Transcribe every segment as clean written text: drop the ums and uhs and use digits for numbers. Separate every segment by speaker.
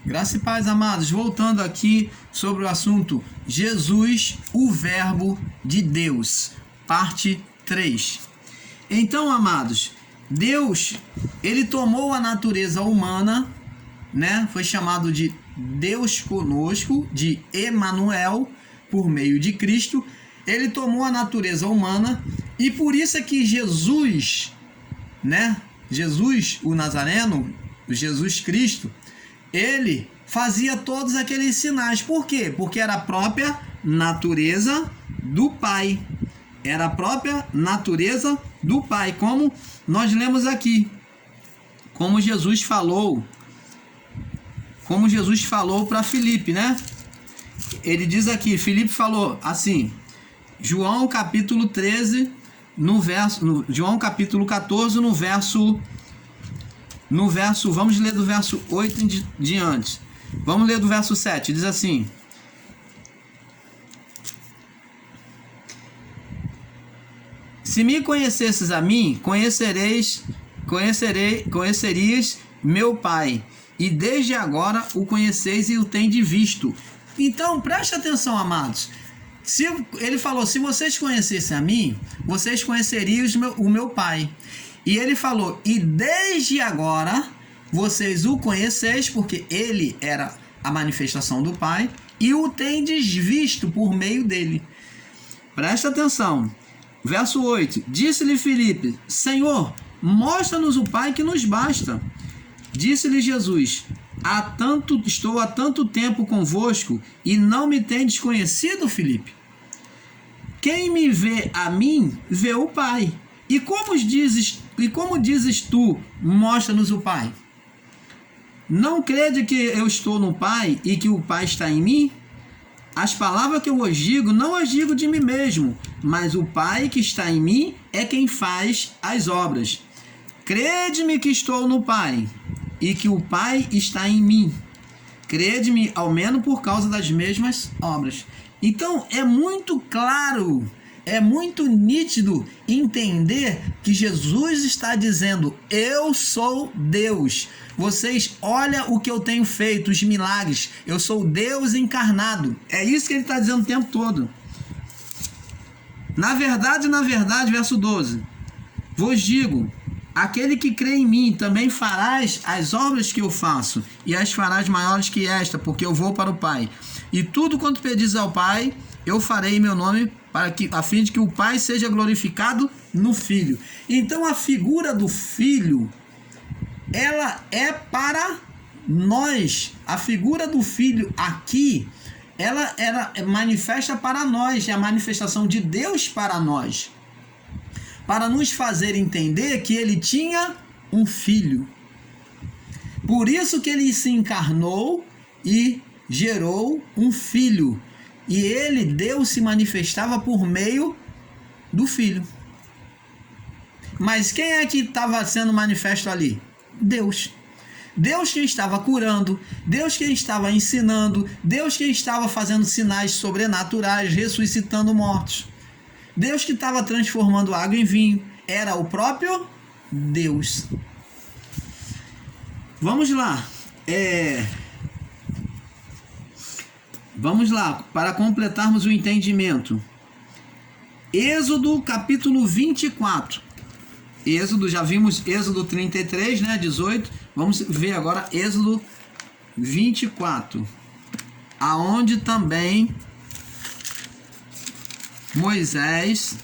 Speaker 1: Graça e paz, amados. Voltando aqui sobre o assunto Jesus, o Verbo de Deus, parte 3. Então, amados, Deus, ele tomou a natureza humana, né? Foi chamado de Deus conosco, de Emanuel, por meio de Cristo. Ele tomou a natureza humana e por isso é que Jesus, né? Jesus, o Nazareno, Jesus Cristo, ele fazia todos aqueles sinais. Por quê? Porque era a própria natureza do Pai. Era a própria natureza do Pai. Como nós lemos aqui. Como Jesus falou para Filipe, né? Ele diz aqui, Filipe falou assim, João capítulo 13, João capítulo 14, no verso, vamos ler do verso 8 em diante. Vamos ler do verso 7, diz assim: Se me conhecesses a mim, conhecerias meu Pai, e desde agora o conheceis e o tendes visto. Então, preste atenção, amados. Ele falou, se vocês conhecessem a mim, vocês conheceriam o meu Pai. E ele falou, e desde agora vocês o conheceis, porque ele era a manifestação do Pai, e o tendes visto por meio dele. Presta atenção. Verso 8. Disse-lhe Filipe, Senhor, mostra-nos o Pai que nos basta. Disse-lhe Jesus, estou há tanto tempo convosco e não me tendes conhecido, Filipe? Quem me vê a mim, vê o Pai. E como dizes tu, mostra-nos o Pai? Não crede que eu estou no Pai e que o Pai está em mim? As palavras que eu vos digo, não as digo de mim mesmo, mas o Pai que está em mim é quem faz as obras. Crede-me que estou no Pai e que o Pai está em mim. Crede-me, ao menos por causa das mesmas obras. Então, é muito claro, é muito nítido entender que Jesus está dizendo, eu sou Deus. Vocês olham o que eu tenho feito, os milagres. Eu sou Deus encarnado. É isso que ele está dizendo o tempo todo. Na verdade, verso 12. Vos digo, aquele que crê em mim também farás as obras que eu faço, e as farás maiores que esta, porque eu vou para o Pai. E tudo quanto pedis ao Pai, eu farei em meu nome, a fim de que o Pai seja glorificado no Filho. Então a figura do Filho, ela é para nós. A figura do Filho aqui, ela manifesta para nós, é a manifestação de Deus para nós, para nos fazer entender que ele tinha um filho. Por isso que ele se encarnou e gerou um filho. E ele, Deus, se manifestava por meio do filho. Mas quem é que estava sendo manifesto ali? Deus. Deus quem estava curando, Deus quem estava ensinando, Deus quem estava fazendo sinais sobrenaturais, ressuscitando mortos. Deus que estava transformando água em vinho. Era o próprio Deus. Vamos lá. Vamos lá, para completarmos o entendimento. Êxodo capítulo 24. Êxodo, já vimos Êxodo 33, né, 18. Vamos ver agora Êxodo 24. Aonde também Moisés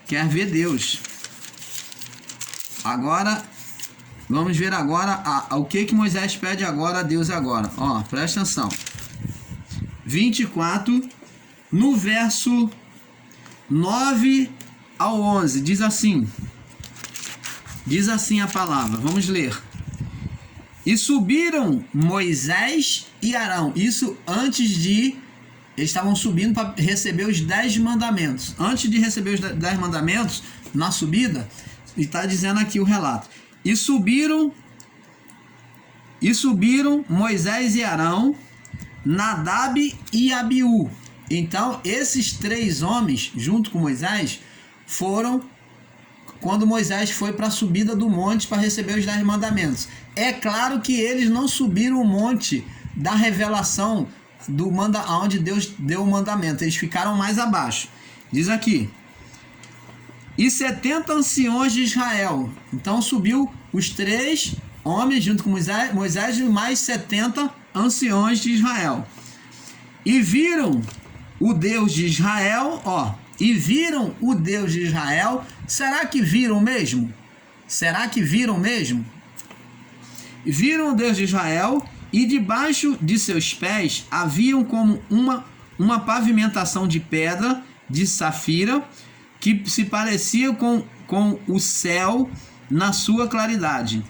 Speaker 1: quer ver Deus. Agora, vamos ver agora o que Moisés pede agora a Deus agora. Ó, presta atenção. 24, no verso 9 ao 11, diz assim a palavra. Vamos ler. E subiram Moisés e Arão. Isso antes de... Eles estavam subindo para receber os 10 mandamentos. Antes de receber os 10 mandamentos, na subida, está dizendo aqui o relato. E subiram Moisés e Arão, Nadab e Abiú. Então, esses 3 homens, junto com Moisés, foram quando Moisés foi para a subida do monte para receber os 10 mandamentos. É claro que eles não subiram o monte da revelação onde Deus deu o mandamento. Eles ficaram mais abaixo. Diz aqui: e 70 anciões de Israel. Então subiu os 3 homens junto com Moisés e mais 70 anciões de Israel. E viram o Deus de Israel, e viram o Deus de Israel. Será que viram mesmo? Será que viram mesmo? Viram o Deus de Israel, e debaixo de seus pés haviam como uma pavimentação de pedra de safira, que se parecia com o céu na sua claridade.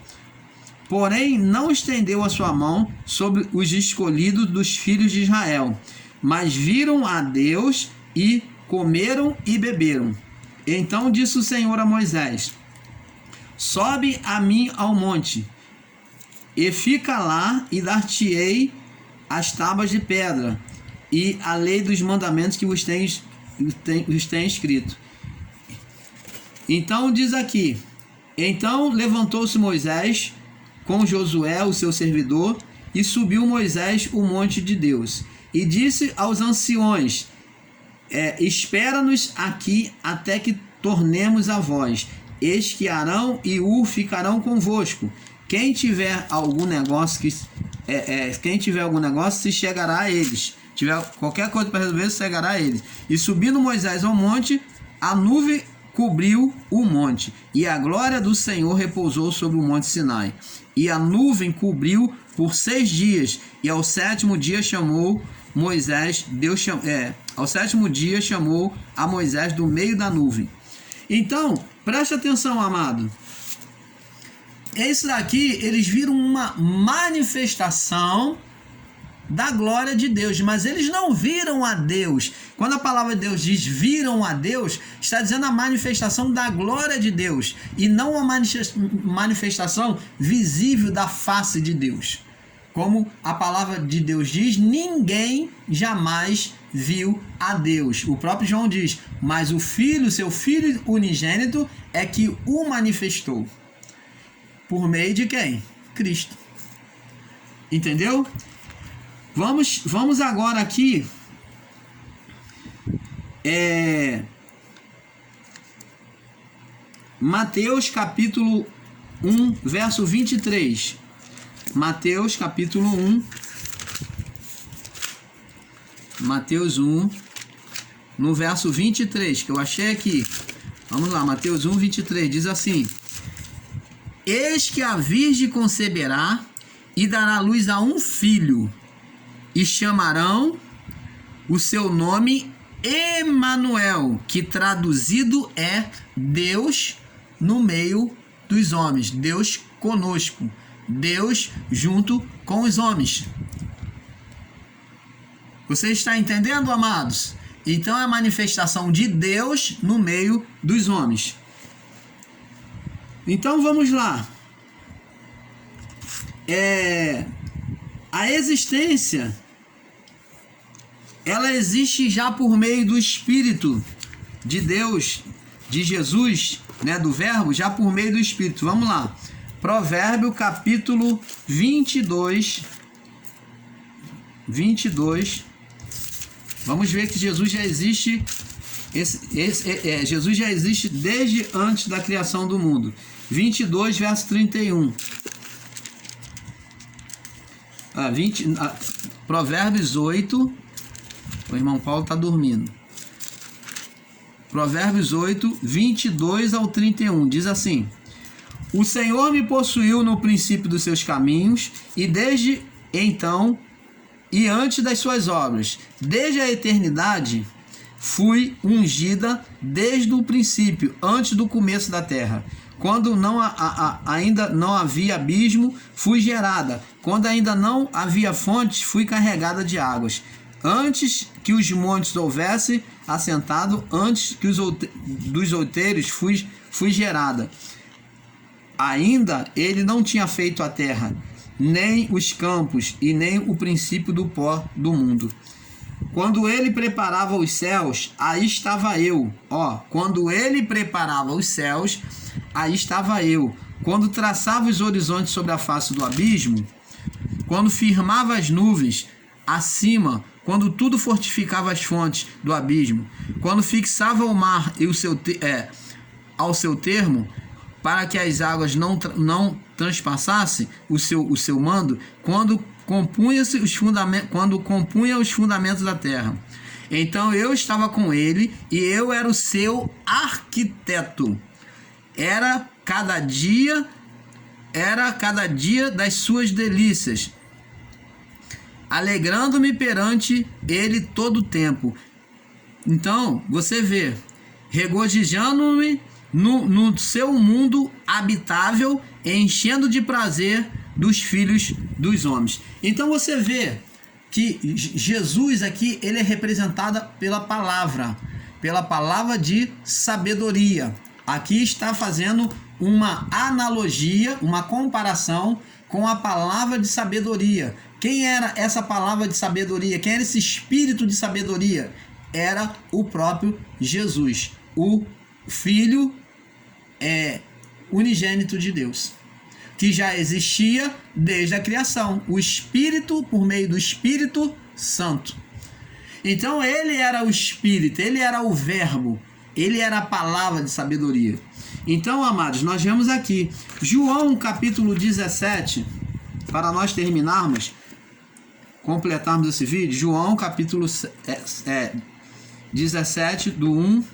Speaker 1: Porém, não estendeu a sua mão sobre os escolhidos dos filhos de Israel, mas viram a Deus e comeram e beberam. Então disse o Senhor a Moisés: sobe a mim ao monte, e fica lá, e dar-te-ei as tábuas de pedra, e a lei dos mandamentos que vos tem escrito. Então diz aqui: então levantou-se Moisés com Josué, o seu servidor, e subiu Moisés o monte de Deus, e disse aos anciões: espera-nos aqui até que tornemos a vós. Eis que Arão e Hur ficarão convosco. Quem tiver algum negócio se chegará a eles. Tiver qualquer coisa para resolver, se chegará a eles. E subindo Moisés ao monte, a nuvem cobriu o monte, e a glória do Senhor repousou sobre o monte Sinai. E a nuvem cobriu por 6 dias, e ao 7º dia chamou Moisés, ao 7º dia chamou a Moisés do meio da nuvem. Então, preste atenção, amado. Esse daqui, eles viram uma manifestação da glória de Deus, mas eles não viram a Deus. Quando a palavra de Deus diz viram a Deus, está dizendo a manifestação da glória de Deus, e não a manifestação visível da face de Deus. Como a palavra de Deus diz, ninguém jamais viu a Deus. O próprio João diz: mas o Filho, seu Filho unigênito, é que o manifestou. Por meio de quem? Cristo. Entendeu? Vamos agora aqui Mateus capítulo 1, verso 23. Mateus capítulo 1. Mateus 1, no verso 23, que eu achei aqui. Vamos lá, Mateus 1, 23, diz assim: eis que a virgem conceberá e dará luz a um filho, e chamarão o seu nome Emanuel, que traduzido é Deus no meio dos homens. Deus conosco. Deus junto com os homens. Você está entendendo, amados? Então é a manifestação de Deus no meio dos homens. Então vamos lá. A existência, ela existe já por meio do Espírito de Deus, de Jesus, né, do Verbo, já por meio do Espírito. Vamos lá. Provérbio capítulo 22. Vamos ver que Jesus já existe. Jesus já existe desde antes da criação do mundo. 22, verso 31. Provérbios 8. O irmão Paulo está dormindo. Provérbios 8, 22 ao 31. Diz assim: o Senhor me possuiu no princípio dos seus caminhos, e desde então, e antes das suas obras, desde a eternidade, fui ungida desde o princípio, antes do começo da terra. Quando ainda não havia abismo, fui gerada. Quando ainda não havia fontes, fui carregada de águas. Antes que os montes houvessem assentado, antes que dos outeiros, fui gerada. Ainda ele não tinha feito a terra, nem os campos, e nem o princípio do pó do mundo. Quando ele preparava os céus, aí estava eu. Quando ele preparava os céus, aí estava eu. Quando traçava os horizontes sobre a face do abismo, quando firmava as nuvens acima, quando tudo fortificava as fontes do abismo, quando fixava o mar e ao seu termo, para que as águas não transpassassem o seu mando, quando compunha os fundamentos da terra. Então eu estava com ele e eu era o seu arquiteto. Era cada dia das suas delícias, alegrando-me perante ele todo o tempo. Então, você vê, regozijando-me no seu mundo habitável, enchendo de prazer dos filhos dos homens. Então você vê que Jesus aqui, ele é representado pela palavra de sabedoria. Aqui está fazendo uma analogia, uma comparação com a palavra de sabedoria. Quem era essa palavra de sabedoria? Quem era esse espírito de sabedoria? Era o próprio Jesus, o Filho unigênito de Deus, que já existia desde a criação, o Espírito por meio do Espírito Santo. Então ele era o Espírito, ele era o Verbo, ele era a palavra de sabedoria. Então, amados, nós vemos aqui João capítulo 17, para nós terminarmos, completarmos esse vídeo. João capítulo 17 do 1.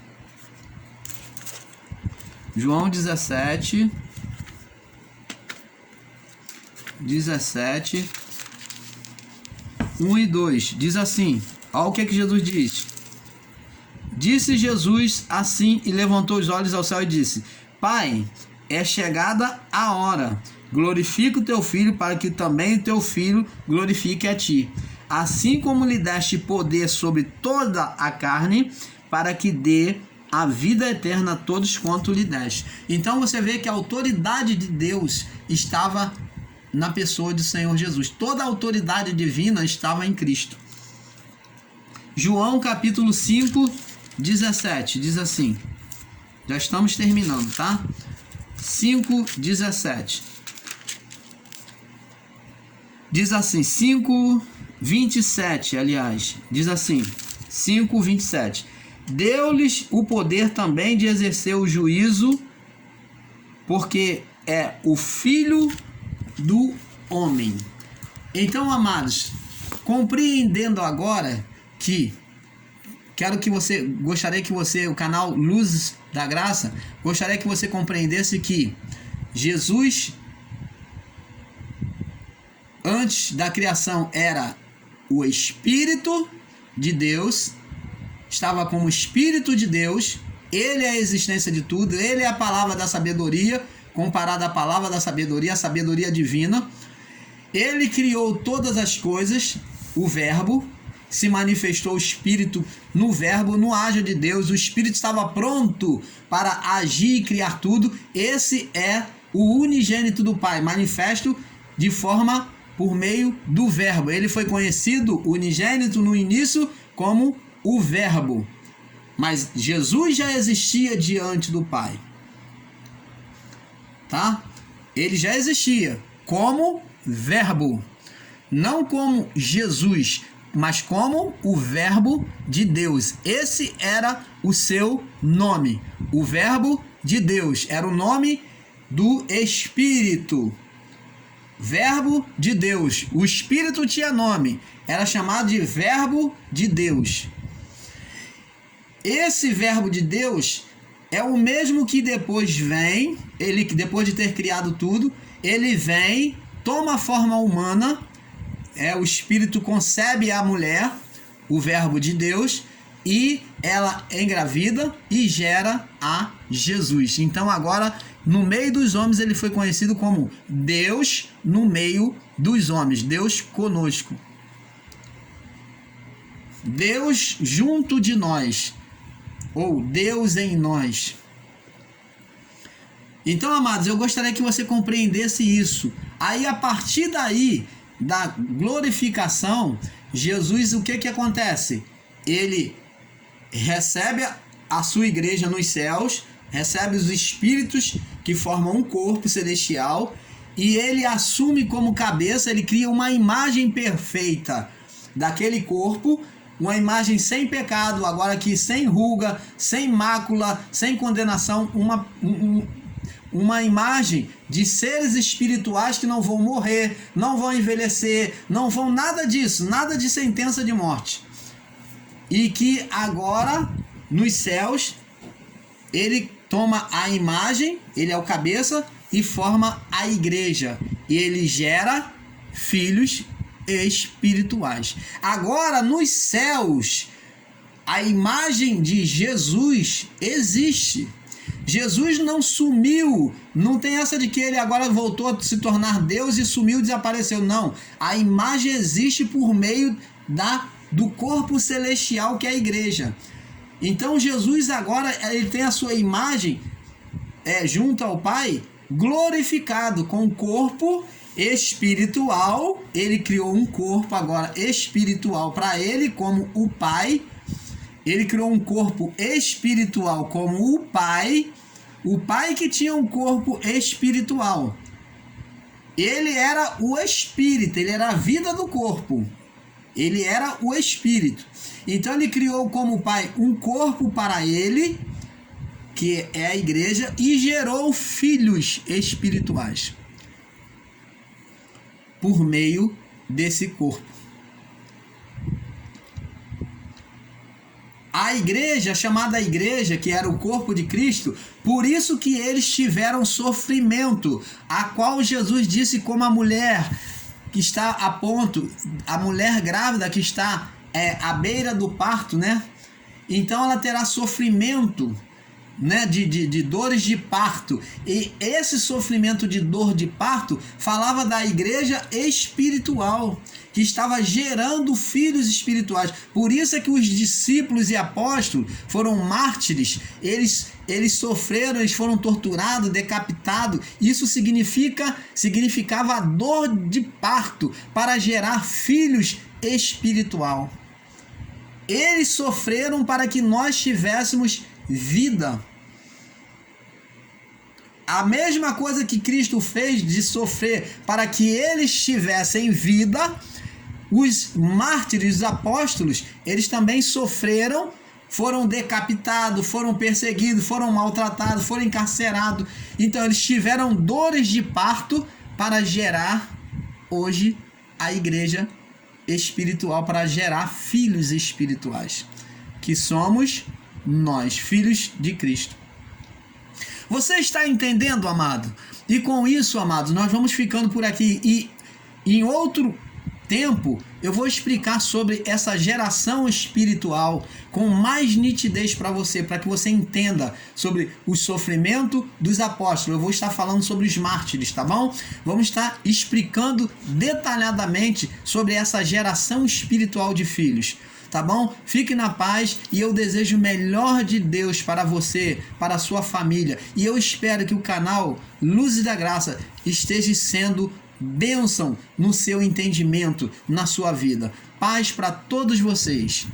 Speaker 1: João 17, 1 e 2, diz assim, olha o que Jesus diz. Disse Jesus assim e levantou os olhos ao céu e disse: Pai, é chegada a hora, glorifica o teu filho para que também o teu filho glorifique a ti. Assim como lhe deste poder sobre toda a carne, para que dê a vida eterna a todos quanto lhe deste. Então você vê que a autoridade de Deus estava na pessoa do Senhor Jesus. Toda a autoridade divina estava em Cristo. João capítulo 5, 17, diz assim. Já estamos terminando, tá? 5, 17. Diz assim, 5, 27, aliás. Diz assim, 5, 27. Deu-lhes o poder também de exercer o juízo, porque é o Filho do Homem. Então, amados, compreendendo agora que gostaria que você, o canal Luzes da Graça, gostaria que você compreendesse que Jesus, antes da criação, era o Espírito de Deus, estava como Espírito de Deus, ele é a existência de tudo, ele é a palavra da sabedoria, comparada à palavra da sabedoria, a sabedoria divina. Ele criou todas as coisas, o Verbo, se manifestou o Espírito no Verbo, no ágio de Deus, o Espírito estava pronto para agir e criar tudo. Esse é o unigênito do Pai, manifesto de forma por meio do Verbo. Ele foi conhecido, unigênito, no início como o Verbo, mas Jesus já existia diante do Pai, tá? Ele já existia como Verbo, não como Jesus, mas como o Verbo de Deus. Esse era o seu nome, o Verbo de Deus, era o nome do Espírito, Verbo de Deus. O Espírito tinha nome, era chamado de Verbo de Deus. Esse Verbo de Deus é o mesmo que depois vem, ele que depois de ter criado tudo, ele vem, toma a forma humana, o Espírito concebe a mulher, o Verbo de Deus, e ela engravida e gera a Jesus. Então agora, no meio dos homens, ele foi conhecido como Deus no meio dos homens, Deus conosco. Deus junto de nós, ou Deus em nós. Então, amados, eu gostaria que você compreendesse isso. Aí, a partir daí, da glorificação, Jesus, o que acontece? Ele recebe a sua igreja nos céus, recebe os espíritos que formam um corpo celestial, e ele assume como cabeça, ele cria uma imagem perfeita daquele corpo, uma imagem sem pecado, agora aqui sem ruga, sem mácula, sem condenação, uma imagem de seres espirituais que não vão morrer, não vão envelhecer, não vão nada disso, nada de sentença de morte. E que agora, nos céus, ele toma a imagem, ele é o cabeça, e forma a igreja. E ele gera filhos espirituais. Agora, nos céus, a imagem de Jesus existe. Jesus não sumiu, não tem essa de que ele agora voltou a se tornar Deus e sumiu, desapareceu. Não, a imagem existe por meio do corpo celestial que é a igreja. Então Jesus agora ele tem a sua imagem junto ao Pai, glorificado com o corpo espiritual. Ele criou um corpo agora espiritual para ele como o Pai. Ele criou um corpo espiritual como o Pai que tinha um corpo espiritual. Ele era o Espírito, ele era a vida do corpo. Ele era o Espírito. Então ele criou como Pai um corpo para ele, que é a igreja, e gerou filhos espirituais por meio desse corpo. A igreja, chamada igreja, que era o corpo de Cristo, por isso que eles tiveram sofrimento, a qual Jesus disse como a mulher que está a ponto, a mulher grávida que está à beira do parto, né? Então ela terá sofrimento, né, de dores de parto. E esse sofrimento de dor de parto falava da igreja espiritual, que estava gerando filhos espirituais. Por isso é que os discípulos e apóstolos foram mártires, eles sofreram, eles foram torturados, decapitados. Isso significava a dor de parto para gerar filhos espiritual. Eles sofreram para que nós tivéssemos vida. A mesma coisa que Cristo fez de sofrer para que eles tivessem vida, os mártires, os apóstolos, eles também sofreram, foram decapitados, foram perseguidos, foram maltratados, foram encarcerados. Então eles tiveram dores de parto para gerar hoje a igreja espiritual, para gerar filhos espirituais, que somos nós, filhos de Cristo. Você está entendendo, amado? E com isso, amados, nós vamos ficando por aqui. E em outro tempo eu vou explicar sobre essa geração espiritual com mais nitidez para que você entenda sobre o sofrimento dos apóstolos. Eu vou estar falando sobre os mártires, tá bom? Vamos estar explicando detalhadamente sobre essa geração espiritual de filhos. Tá bom? Fique na paz e eu desejo o melhor de Deus para você, para a sua família. E eu espero que o canal Luzes da Graça esteja sendo bênção no seu entendimento, na sua vida. Paz para todos vocês.